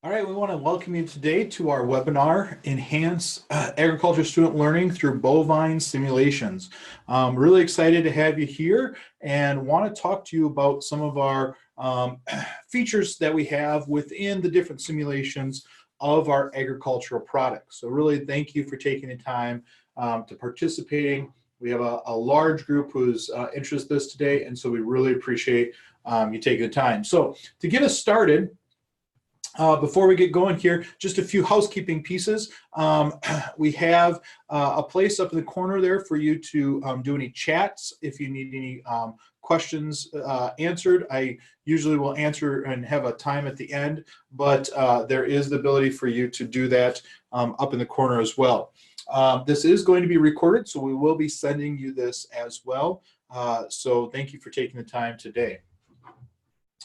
All right, we want to welcome you today to our webinar, Enhance Agriculture Student Learning Through Bovine Simulations. I'm really excited to have you here and want to talk to you about some of our features that we have within the different simulations of our agricultural products. So really thank you for taking the time to participating. We have a large group who's interested in this today, and so we really appreciate you taking the time. So to get us started, before we get going here, just a few housekeeping pieces. We have a place up in the corner there for you to do any chats if you need any questions answered. I usually will answer and have a time at the end, but there is the ability for you to do that up in the corner as well. This is going to be recorded, so we will be sending you this as well. So thank you for taking the time today.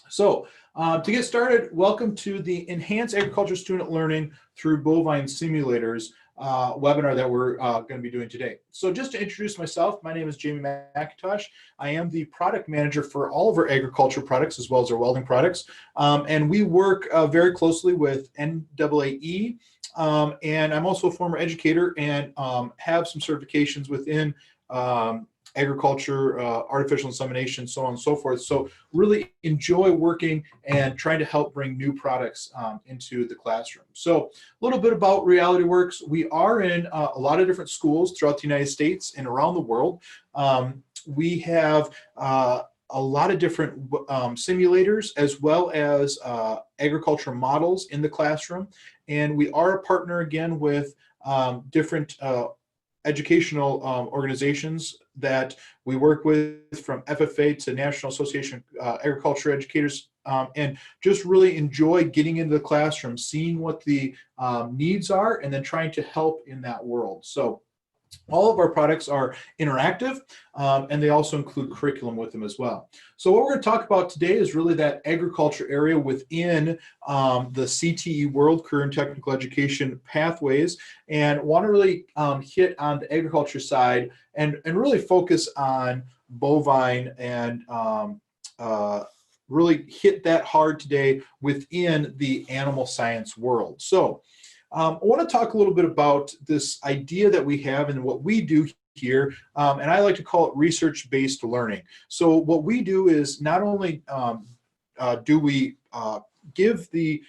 So to get started, welcome to the Enhanced Agriculture Student Learning Through Bovine Simulators webinar that we're going to be doing today. So just to introduce myself, my name is Jamie McIntosh. I am the product manager for all of our agriculture products as well as our welding products. And we work very closely with NAAE. And I'm also a former educator and have some certifications within agriculture, artificial insemination, so on and so forth. So really enjoy working and trying to help bring new products into the classroom. So a little bit about Reality Works. We are in a lot of different schools throughout the United States and around the world. We have a lot of different simulators as well as agriculture models in the classroom. And we are a partner again with different educational organizations that we work with, from FFA to National Association of Agriculture Educators, and just really enjoy getting into the classroom, seeing what the needs are, and then trying to help in that world. So all of our products are interactive, and they also include curriculum with them as well. So what we're going to talk about today is really that agriculture area within the CTE world, career and technical education pathways, and want to really hit on the agriculture side and really focus on bovine and really hit that hard today within the animal science world. So I want to talk a little bit about this idea that we have and what we do here, and I like to call it research-based learning. So what we do is not only do we give the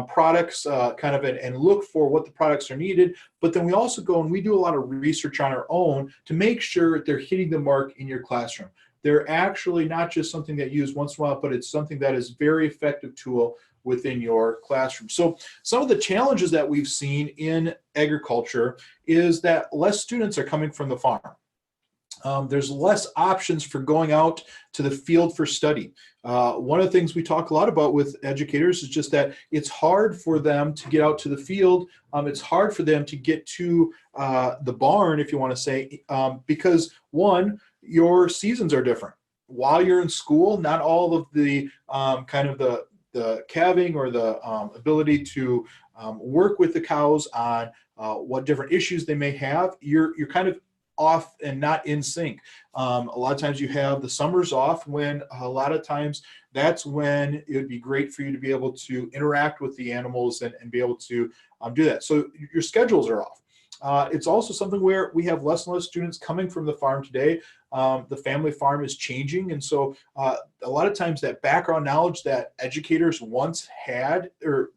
products kind of and look for what the products are needed, but then we also go and we do a lot of research on our own to make sure they're hitting the mark in your classroom. They're actually not just something that you use once in a while, but it's something that is a very effective tool within your classroom. So some of the challenges that we've seen in agriculture is that less students are coming from the farm. There's less options for going out to the field for study. One of the things we talk a lot about with educators is just that it's hard for them to get out to the field. It's hard for them to get to the barn, if you want to say, because one, your seasons are different. While you're in school, not all of the kind of the calving or the ability to work with the cows on what different issues they may have, you're kind of off and not in sync. A lot of times you have the summers off, when a lot of times that's when it would be great for you to be able to interact with the animals and be able to do that. So your schedules are off. It's also something where we have less and less students coming from the farm today. The family farm is changing, and so a lot of times that background knowledge that educators once had or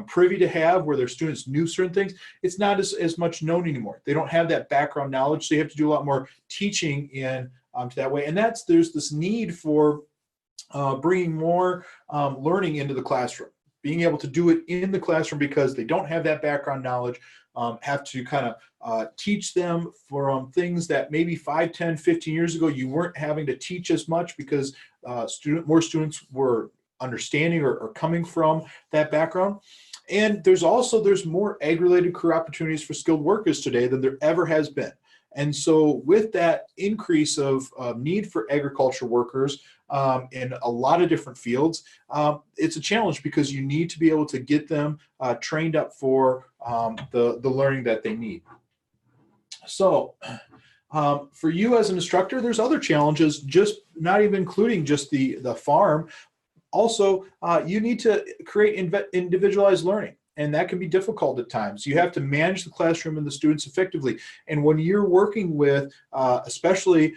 privy to have, where their students knew certain things, it's not as much known anymore. They don't have that background knowledge, so you have to do a lot more teaching in to that way. And there's this need for bringing more learning into the classroom, being able to do it in the classroom because they don't have that background knowledge. Have to kind of teach them from things that maybe 5, 10, 15 years ago you weren't having to teach as much because more students were understanding or coming from that background. And there's more ag-related career opportunities for skilled workers today than there ever has been. And so with that increase of need for agriculture workers in a lot of different fields, it's a challenge because you need to be able to get them trained up for the learning that they need. So for you as an instructor, there's other challenges, just not even including just the farm. Also, you need to create individualized learning. And that can be difficult at times. You have to manage the classroom and the students effectively. And when you're working with, especially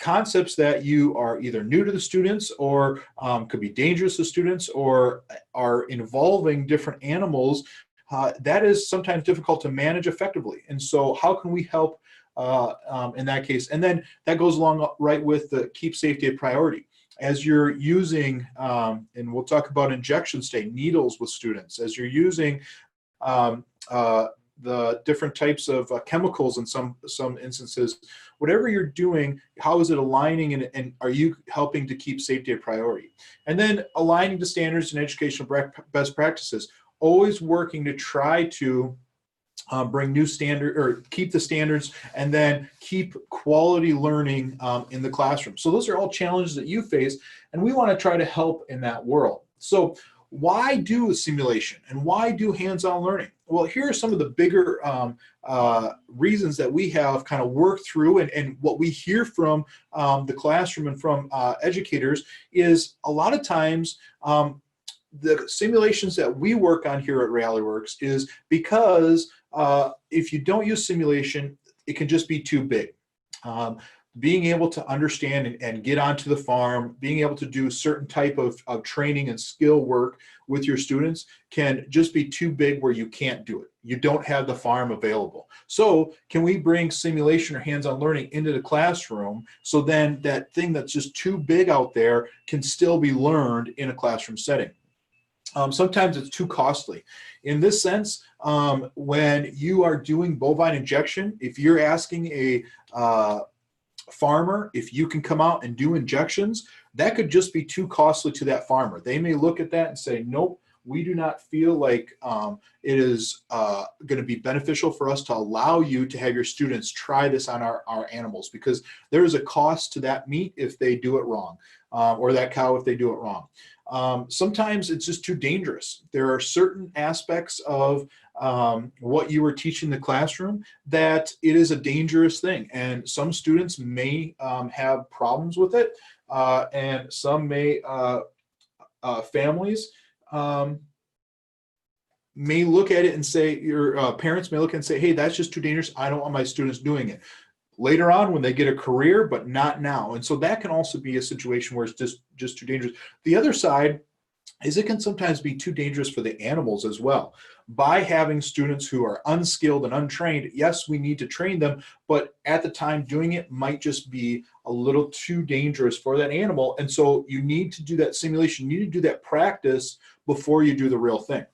concepts that you are either new to the students or could be dangerous to students or are involving different animals, that is sometimes difficult to manage effectively. And so how can we help in that case? And then that goes along right with the keep safety a priority. As you're using, and we'll talk about injections today, needles with students, as you're using the different types of chemicals in some instances, whatever you're doing, how is it aligning and are you helping to keep safety a priority? And then aligning to standards and educational best practices, always working to try to bring new standard or keep the standards and then keep quality learning in the classroom. So those are all challenges that you face, and we want to try to help in that world. So why do simulation and why do hands-on learning? Well, here are some of the bigger reasons that we have kind of worked through, and what we hear from the classroom and from educators is a lot of times the simulations that we work on here at RealityWorks is because if you don't use simulation, it can just be too big. Being able to understand and get onto the farm, being able to do certain type of training and skill work with your students can just be too big where you can't do it. You don't have the farm available. So can we bring simulation or hands-on learning into the classroom so then that thing that's just too big out there can still be learned in a classroom setting? Sometimes it's too costly. In this sense, when you are doing bovine injection, if you're asking a farmer if you can come out and do injections, that could just be too costly to that farmer. They may look at that and say, nope, we do not feel like it is going to be beneficial for us to allow you to have your students try this on our animals, because there is a cost to that meat if they do it wrong, or that cow if they do it wrong. Sometimes it's just too dangerous. There are certain aspects of what you were teaching in the classroom that it is a dangerous thing, and some students may have problems with it, and some may families may look at it and say, your parents may look and say, hey, that's just too dangerous. I don't want my students doing it. Later on when they get a career, but not now. And so that can also be a situation where it's just too dangerous. The other side is it can sometimes be too dangerous for the animals as well. By having students who are unskilled and untrained, yes, we need to train them, but at the time doing it might just be a little too dangerous for that animal. And so you need to do that simulation, you need to do that practice before you do the real thing.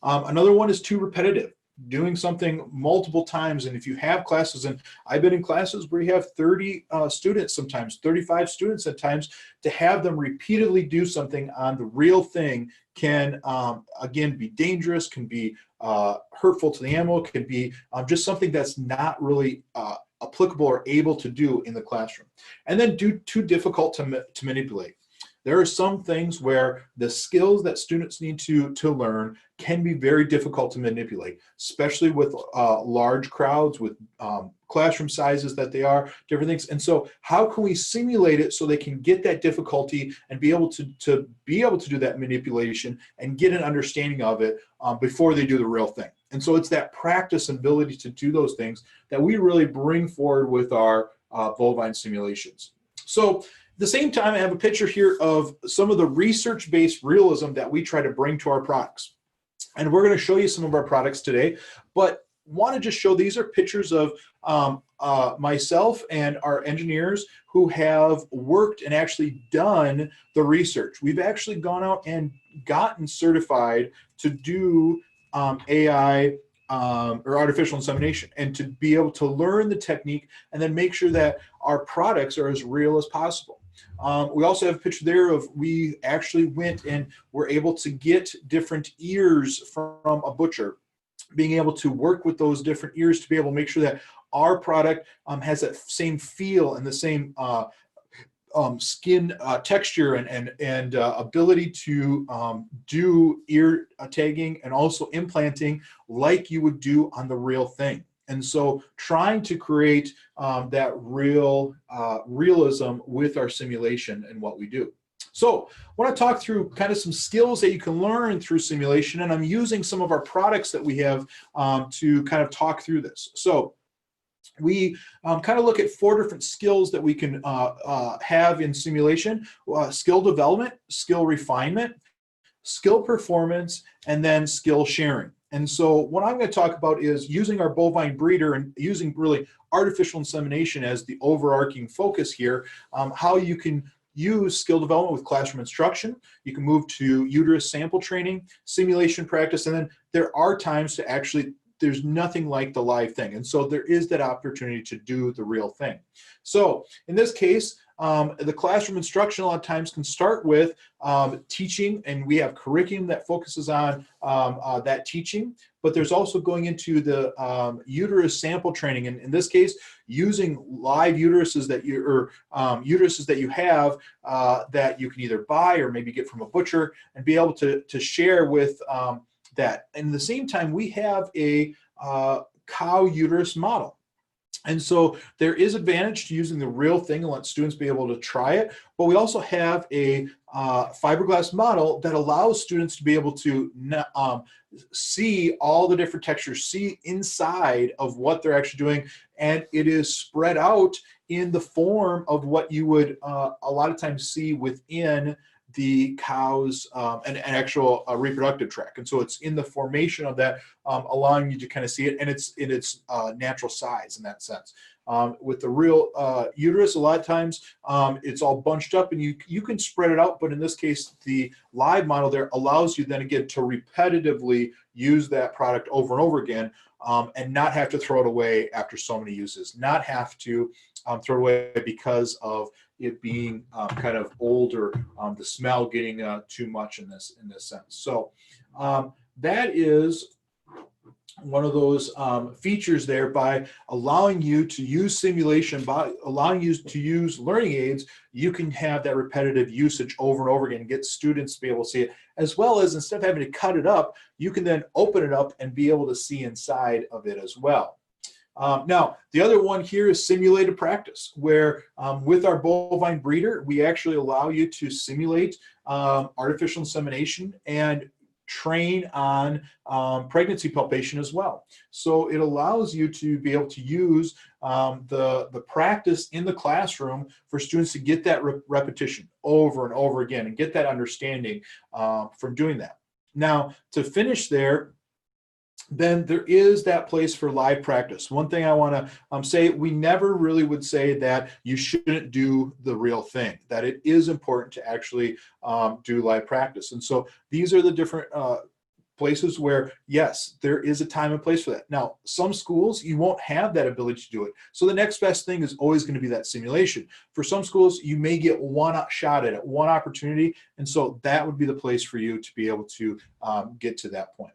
Another one is too repetitive. Doing something multiple times, and if you have classes, and I've been in classes where you have 30 students, sometimes 35 students at times, to have them repeatedly do something on the real thing can again be dangerous, can be hurtful to the animal, can be just something that's not really applicable or able to do in the classroom. And then too difficult to manipulate. There are some things where the skills that students need to learn can be very difficult to manipulate, especially with large crowds, with classroom sizes that they are, different things. And so how can we simulate it so they can get that difficulty and be able to do that manipulation and get an understanding of it before they do the real thing? And so it's that practice and ability to do those things that we really bring forward with our bovine simulations. So at the same time, I have a picture here of some of the research-based realism that we try to bring to our products. And we're going to show you some of our products today, but want to just show these are pictures of myself and our engineers who have worked and actually done the research. We've actually gone out and gotten certified to do AI or artificial insemination, and to be able to learn the technique and then make sure that our products are as real as possible. We also have a picture there of we actually went and were able to get different ears from a butcher, being able to work with those different ears to be able to make sure that our product has that same feel and the same skin texture and ability to do ear tagging and also implanting like you would do on the real thing. And so trying to create that realism with our simulation and what we do. So I want to talk through kind of some skills that you can learn through simulation, and I'm using some of our products that we have to kind of talk through this. So we kind of look at 4 different skills that we can have in simulation: skill development, skill refinement, skill performance, and then skill sharing. And so what I'm going to talk about is using our bovine breeder and using really artificial insemination as the overarching focus here, how you can use skill development with classroom instruction. You can move to uterus sample training, simulation practice, and then there are times to actually, there's nothing like the live thing. And so there is that opportunity to do the real thing. So in this case, the classroom instruction a lot of times can start with teaching, and we have curriculum that focuses on that teaching, but there's also going into the uterus sample training, and in this case, using live uteruses that you have that you can either buy or maybe get from a butcher and be able to share with that. And at the same time, we have a cow uterus model. And so there is advantage to using the real thing and let students be able to try it. But we also have a fiberglass model that allows students to be able to see all the different textures, see inside of what they're actually doing. And it is spread out in the form of what you would a lot of times see within the cow's an actual reproductive tract. And so it's in the formation of that, allowing you to kind of see it, and it's in its natural size in that sense. With the real uterus, a lot of times it's all bunched up, and you can spread it out, but in this case, the live model there allows you then again to repetitively use that product over and over again, and not have to throw it away after so many uses, not have to throw it away because of it being kind of old, or the smell getting too much in this sense. So that is one of those features there. By allowing you to use simulation, by allowing you to use learning aids, you can have that repetitive usage over and over again and get students to be able to see it, as well as instead of having to cut it up, you can then open it up and be able to see inside of it as well. Now, the other one here is simulated practice, where with our bovine breeder, we actually allow you to simulate artificial insemination and train on pregnancy palpation as well. So it allows you to be able to use the practice in the classroom for students to get that repetition over and over again and get that understanding from doing that. Now, to finish there, then there is that place for live practice. One thing I want to say, we never really would say that you shouldn't do the real thing, that it is important to actually do live practice. And so these are the different places where, yes, there is a time and place for that. Now, some schools, you won't have that ability to do it. So the next best thing is always going to be that simulation. For some schools, you may get one shot at it, one opportunity. And so that would be the place for you to be able to get to that point.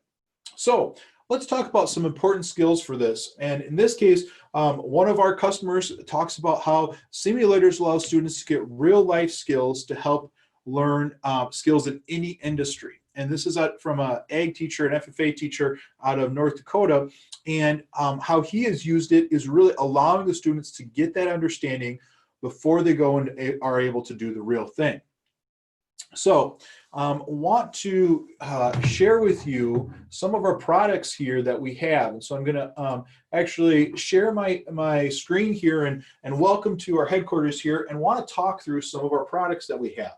So let's talk about some important skills for this. And in this case, one of our customers talks about how simulators allow students to get real life skills to help learn skills in any industry. And this is from an ag teacher, an FFA teacher out of North Dakota. And how he has used it is really allowing the students to get that understanding before they go and are able to do the real thing. So want to share with you some of our products here that we have. And so I'm going to actually share my screen here and welcome to our headquarters here, and want to talk through some of our products that we have.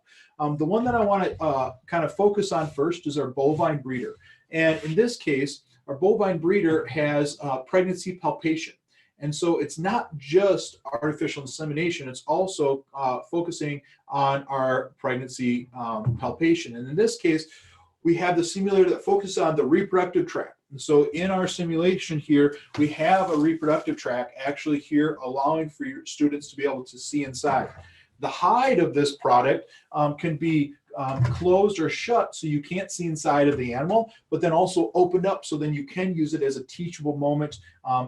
The one that I want to kind of focus on first is our bovine breeder. And in this case, our bovine breeder has pregnancy palpation. And so it's not just artificial insemination, it's also focusing on our pregnancy palpation. And in this case, we have the simulator that focuses on the reproductive tract. And so in our simulation here, we have a reproductive tract actually here, allowing for your students to be able to see inside. The hide of this product can be closed or shut so you can't see inside of the animal, but then also opened up so then you can use it as a teachable moment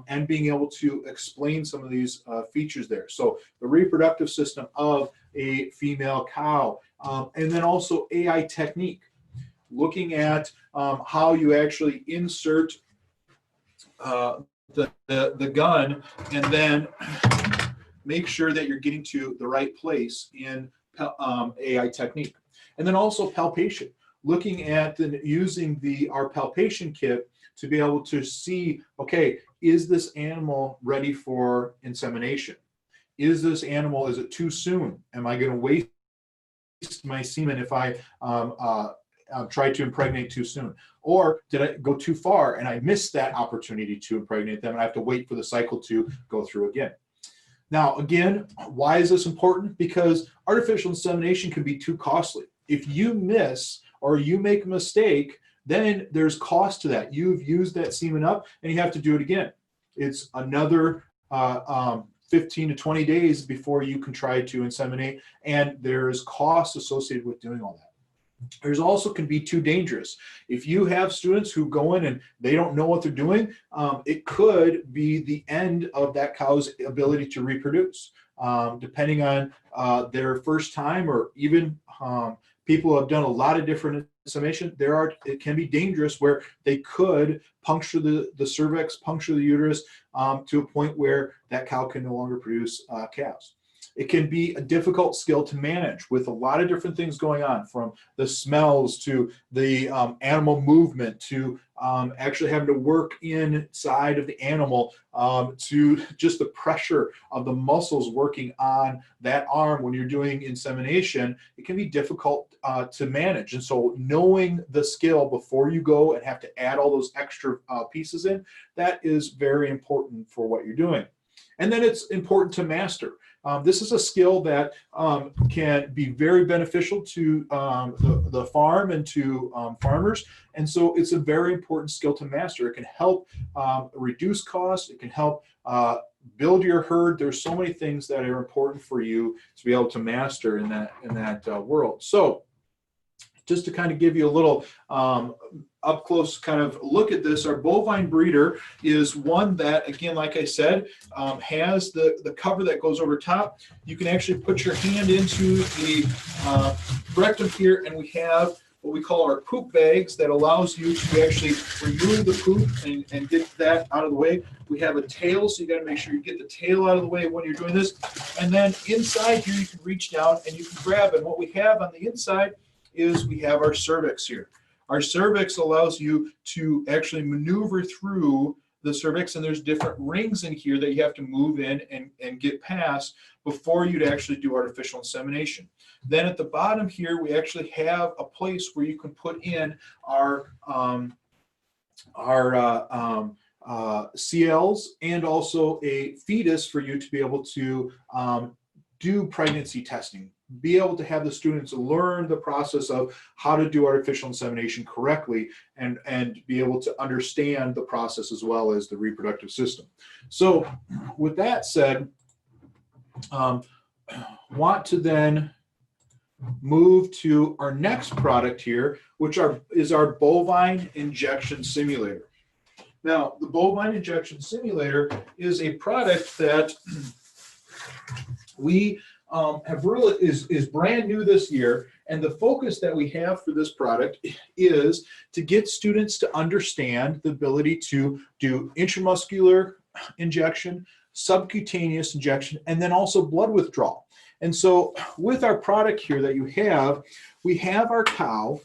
and being able to explain some of these features there. So the reproductive system of a female cow, and then also AI technique, looking at how you actually insert the gun and then make sure that you're getting to the right place in AI technique. And then also palpation, looking at using our palpation kit to be able to see, okay, is this animal ready for insemination? Is this animal, is it too soon? Am I going to waste my semen if I try to impregnate too soon? Or did I go too far and I missed that opportunity to impregnate them and I have to wait for the cycle to go through again? Now, again, why is this important? Because artificial insemination can be too costly. If you miss or you make a mistake, then there's cost to that. You've used that semen up and you have to do it again. It's another 15 to 20 days before you can try to inseminate, and there's costs associated with doing all that. There's also can be too dangerous. If you have students who go in and they don't know what they're doing, it could be the end of that cow's ability to reproduce, depending on their first time, or even people who have done a lot of different insemination. It can be dangerous where they could puncture the cervix, puncture the uterus, to a point where that cow can no longer produce calves. It can be a difficult skill to manage with a lot of different things going on, from the smells to the animal movement to actually having to work inside of the animal, to just the pressure of the muscles working on that arm when you're doing insemination. It can be difficult to manage. And so knowing the skill before you go and have to add all those extra pieces in, that is very important for what you're doing. And then it's important to master. This is a skill that can be very beneficial to the farm and to farmers. And so it's a very important skill to master. It can help reduce costs. It can help build your herd. There's so many things that are important for you to be able to master in that world. So just to kind of give you a little up close kind of look at this, our bovine breeder is one that, again, like I said, has the cover that goes over top. You can actually put your hand into the rectum here, and we have what we call our poop bags that allows you to actually remove the poop and get that out of the way. We have a tail, so you got to make sure you get the tail out of the way when you're doing this. And then inside here, you can reach down and you can grab it. And what we have on the inside is we have our cervix here. Our cervix allows you to actually maneuver through the cervix, and there's different rings in here that you have to move in and get past before you'd actually do artificial insemination. Then at the bottom here, we actually have a place where you can put in our CLs and also a fetus for you to be able to do pregnancy testing. Be able to have the students learn the process of how to do artificial insemination correctly, and be able to understand the process as well as the reproductive system. So with that said, want to then move to our next product here, which is our bovine injection simulator. Now, the bovine injection simulator is a product that we have really is brand new this year, and the focus that we have for this product is to get students to understand the ability to do intramuscular injection, subcutaneous injection, and then also blood withdrawal. And so with our product here that we have our cow,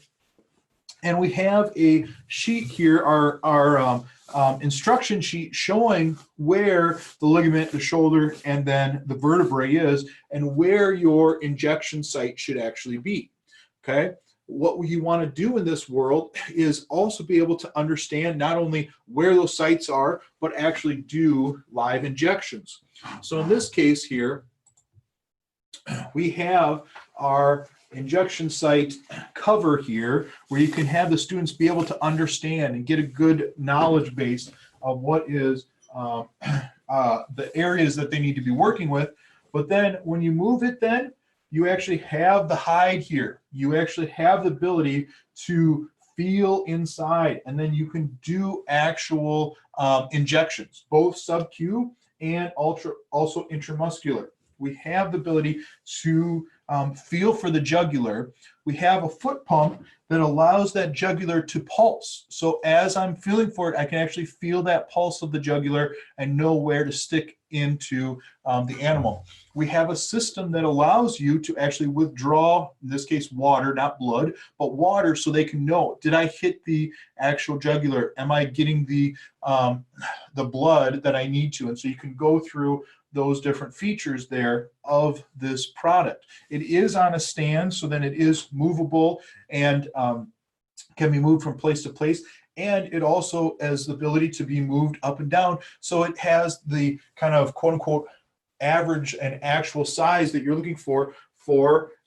and we have a sheet here, our instruction sheet showing where the ligament, the shoulder, and then the vertebrae is, and where your injection site should actually be. Okay. What you want to do in this world is also be able to understand not only where those sites are, but actually do live injections. So in this case here, we have our injection site cover here, where you can have the students be able to understand and get a good knowledge base of what is the areas that they need to be working with. But then when you move it, then you actually have the hide here. You actually have the ability to feel inside, and then you can do actual injections, both sub-Q and also intramuscular. We have the ability to feel for the jugular, we have a foot pump that allows that jugular to pulse. So as I'm feeling for it, I can actually feel that pulse of the jugular and know where to stick into the animal. We have a system that allows you to actually withdraw, in this case, water, not blood, but water, so they can know, did I hit the actual jugular? Am I getting the blood that I need to? And so you can go through those different features there of this product. It is on a stand, so then it is movable and can be moved from place to place. And it also has the ability to be moved up and down. So it has the kind of quote unquote average and actual size that you're looking for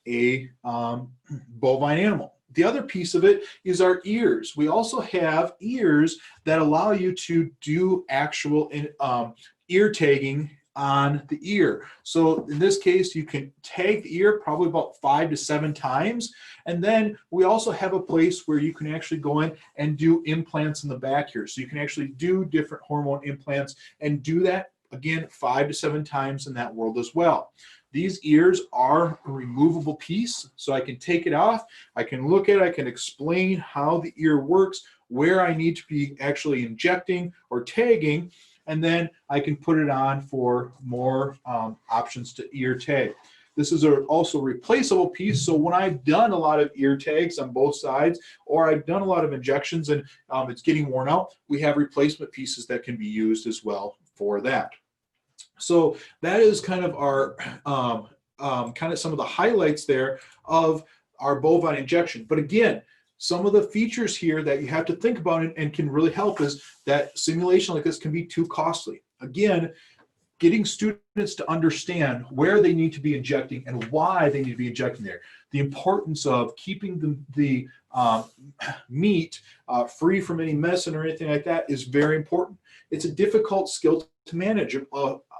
a bovine animal. The other piece of it is our ears. We also have ears that allow you to do actual ear tagging on the ear. So in this case, you can tag the ear probably about 5 to 7 times. And then we also have a place where you can actually go in and do implants in the back here. So you can actually do different hormone implants and do that, again, 5 to 7 times in that world as well. These ears are a removable piece, so I can take it off, I can look at it, I can explain how the ear works, where I need to be actually injecting or tagging, and then I can put it on for more options to ear tag. This is also a replaceable piece, so when I've done a lot of ear tags on both sides, or I've done a lot of injections and it's getting worn out, we have replacement pieces that can be used as well for that. So that is kind of our kind of some of the highlights there of our bovine injection. But again, some of the features here that you have to think about and can really help is that simulation like this can be too costly. Again, getting students to understand where they need to be injecting and why they need to be injecting there. The importance of keeping the meat free from any medicine or anything like that is very important. It's a difficult skill to manage,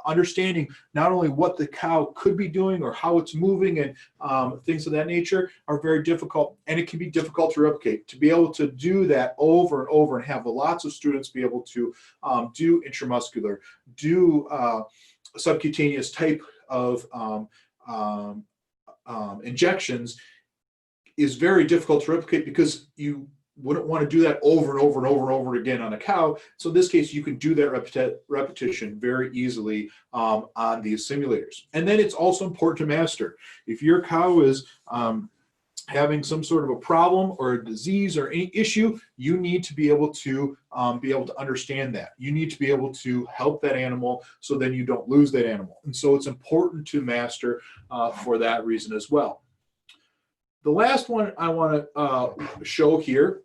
understanding not only what the cow could be doing or how it's moving and things of that nature are very difficult, and it can be difficult to replicate. To be able to do that over and over and have lots of students be able to do intramuscular, do subcutaneous type of injections is very difficult to replicate, because you wouldn't want to do that over and over and over and over again on a cow. So in this case, you can do that repetition very easily on these simulators. And then it's also important to master. If your cow is having some sort of a problem or a disease or any issue, you need to be able to understand that. You need to be able to help that animal so then you don't lose that animal. And so it's important to master for that reason as well. The last one I want to show here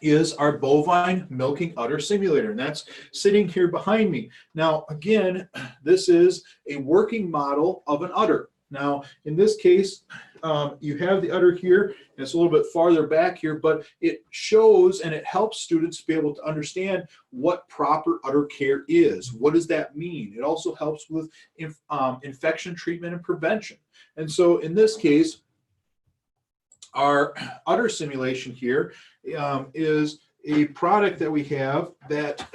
is our bovine milking udder simulator, and that's sitting here behind me. Now, again, this is a working model of an udder. Now, in this case, you have the udder here, and it's a little bit farther back here, but it shows and it helps students be able to understand what proper udder care is. What does that mean? It also helps with infection treatment and prevention. And so in this case, our udder simulation here is a product that we have that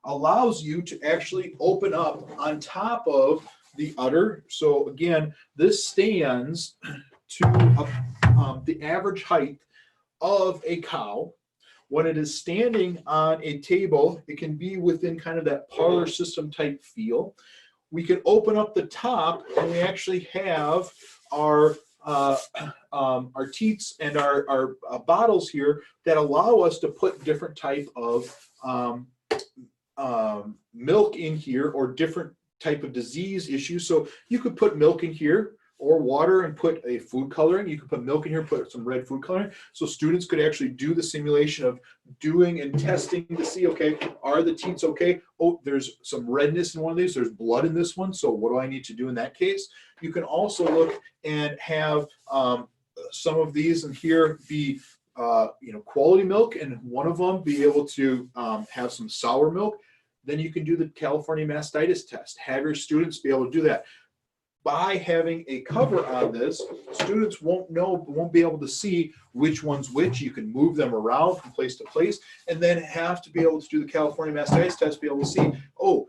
allows you to actually open up on top of the udder. So again, this stands to the average height of a cow. When it is standing on a table, it can be within kind of that parlor system type feel. We can open up the top, and we actually have our teats and our bottles here that allow us to put different type of milk in here, or different type of disease issues. So you could put milk in here or water and put a food coloring. You could put milk in here, put some red food coloring. So students could actually do the simulation of doing and testing to see, okay, are the teats okay? Oh, there's some redness in one of these. There's blood in this one. So what do I need to do in that case? You can also look and have some of these in here be quality milk, and one of them be able to have some sour milk. Then you can do the California mastitis test. Have your students be able to do that. By having a cover on this, students won't be able to see which one's which. You can move them around from place to place, and then have to be able to do the California mastitis test, be able to see, oh,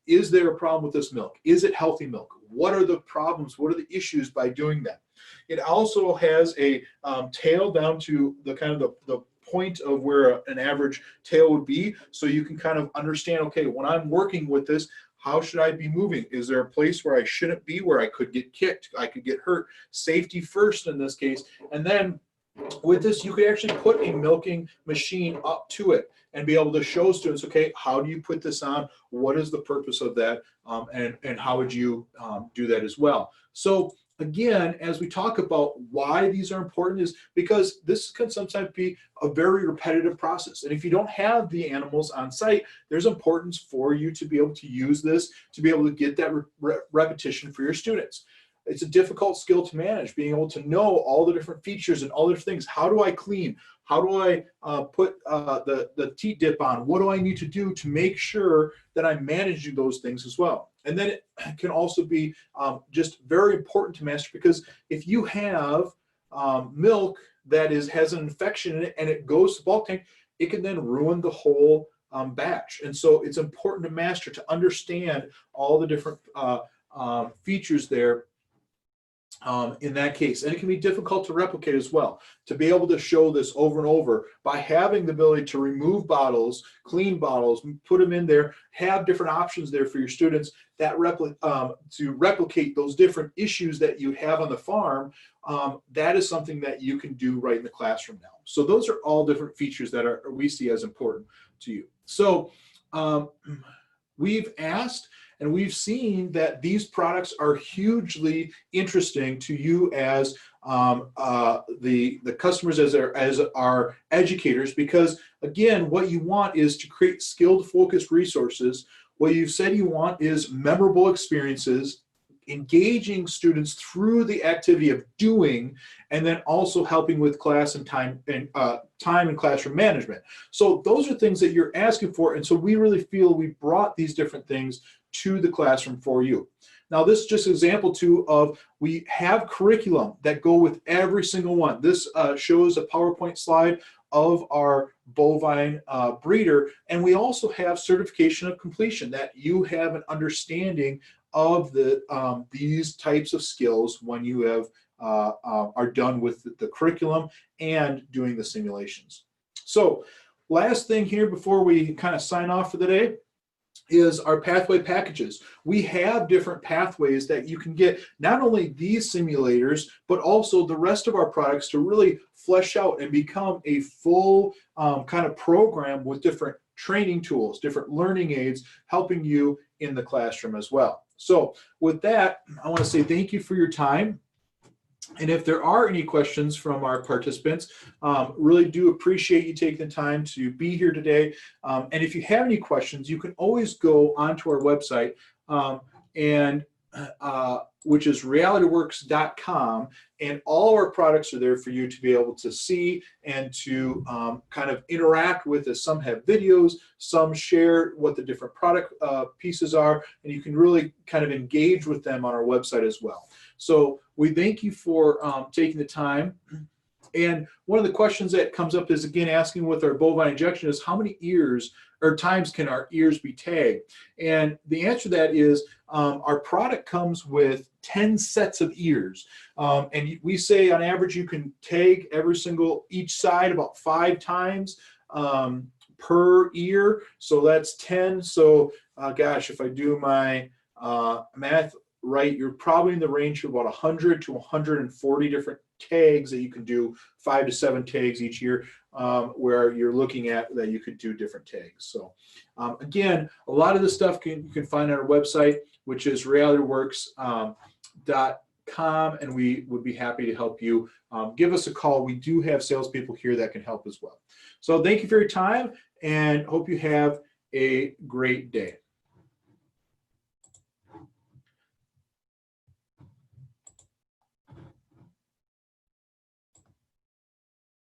is there a problem with this milk? Is it healthy milk? What are the problems? What are the issues by doing that? It also has a tail down to the kind of the point of where an average tail would be, so you can kind of understand, okay, when I'm working with this, how should I be moving? Is there a place where I shouldn't be, where I could get kicked, I could get hurt? Safety first in this case. And then with this, you could actually put a milking machine up to it and be able to show students, okay, how do you put this on? What is the purpose of that? And how would you do that as well? So again, as we talk about why these are important, is because this can sometimes be a very repetitive process. And if you don't have the animals on site, there's importance for you to be able to use this, to be able to get that repetition for your students. It's a difficult skill to manage, being able to know all the different features and all the different things. How do I clean? How do I put the teat dip on? What do I need to do to make sure that I'm managing those things as well? And then it can also be just very important to master, because if you have milk that has an infection in it and it goes to the bulk tank, it can then ruin the whole batch. And so it's important to master, to understand all the different features there in that case. And it can be difficult to replicate as well, to be able to show this over and over by having the ability to remove bottles, clean bottles, put them in there, have different options there for your students that to replicate those different issues that you have on the farm. That is something that you can do right in the classroom now. So those are all different features that we see as important to you. So we've asked and we've seen that these products are hugely interesting to you as the customers, as our educators, because again, what you want is to create skilled, focused resources. What you've said you want is memorable experiences, engaging students through the activity of doing, and then also helping with class and time and classroom management. So those are things that you're asking for, and so we really feel we brought these different things to the classroom for you. Now, this is just an example too of, we have curriculum that go with every single one. This shows a PowerPoint slide of our bovine breeder, and we also have certification of completion, that you have an understanding of these types of skills when you have are done with the curriculum and doing the simulations. So last thing here before we kind of sign off for the day is our pathway packages. We have different pathways that you can get, not only these simulators, but also the rest of our products, to really flesh out and become a full kind of program with different training tools, different learning aids, helping you in the classroom as well. So with that, I want to say thank you for your time. And if there are any questions from our participants, really do appreciate you taking the time to be here today. And if you have any questions, you can always go onto our website, which is realityworks.com, and all our products are there for you to be able to see and to kind of interact with us. Some have videos, some share what the different product pieces are, and you can really kind of engage with them on our website as well. So we thank you for taking the time. And one of the questions that comes up is, again, asking with our bovine injection is, how many ears or times can our ears be tagged? And the answer to that is, our product comes with 10 sets of ears. And we say on average, you can tag each side about 5 times per ear. So that's 10. So gosh, if I do my math right, you're probably in the range of about 100 to 140 different tags that you can do, 5 to 7 tags each year, where you're looking at that you could do different tags. So again, a lot of this stuff you can find on our website, which is realityworks.com, and we would be happy to help you. Give us a call. We do have salespeople here that can help as well. So thank you for your time, and hope you have a great day.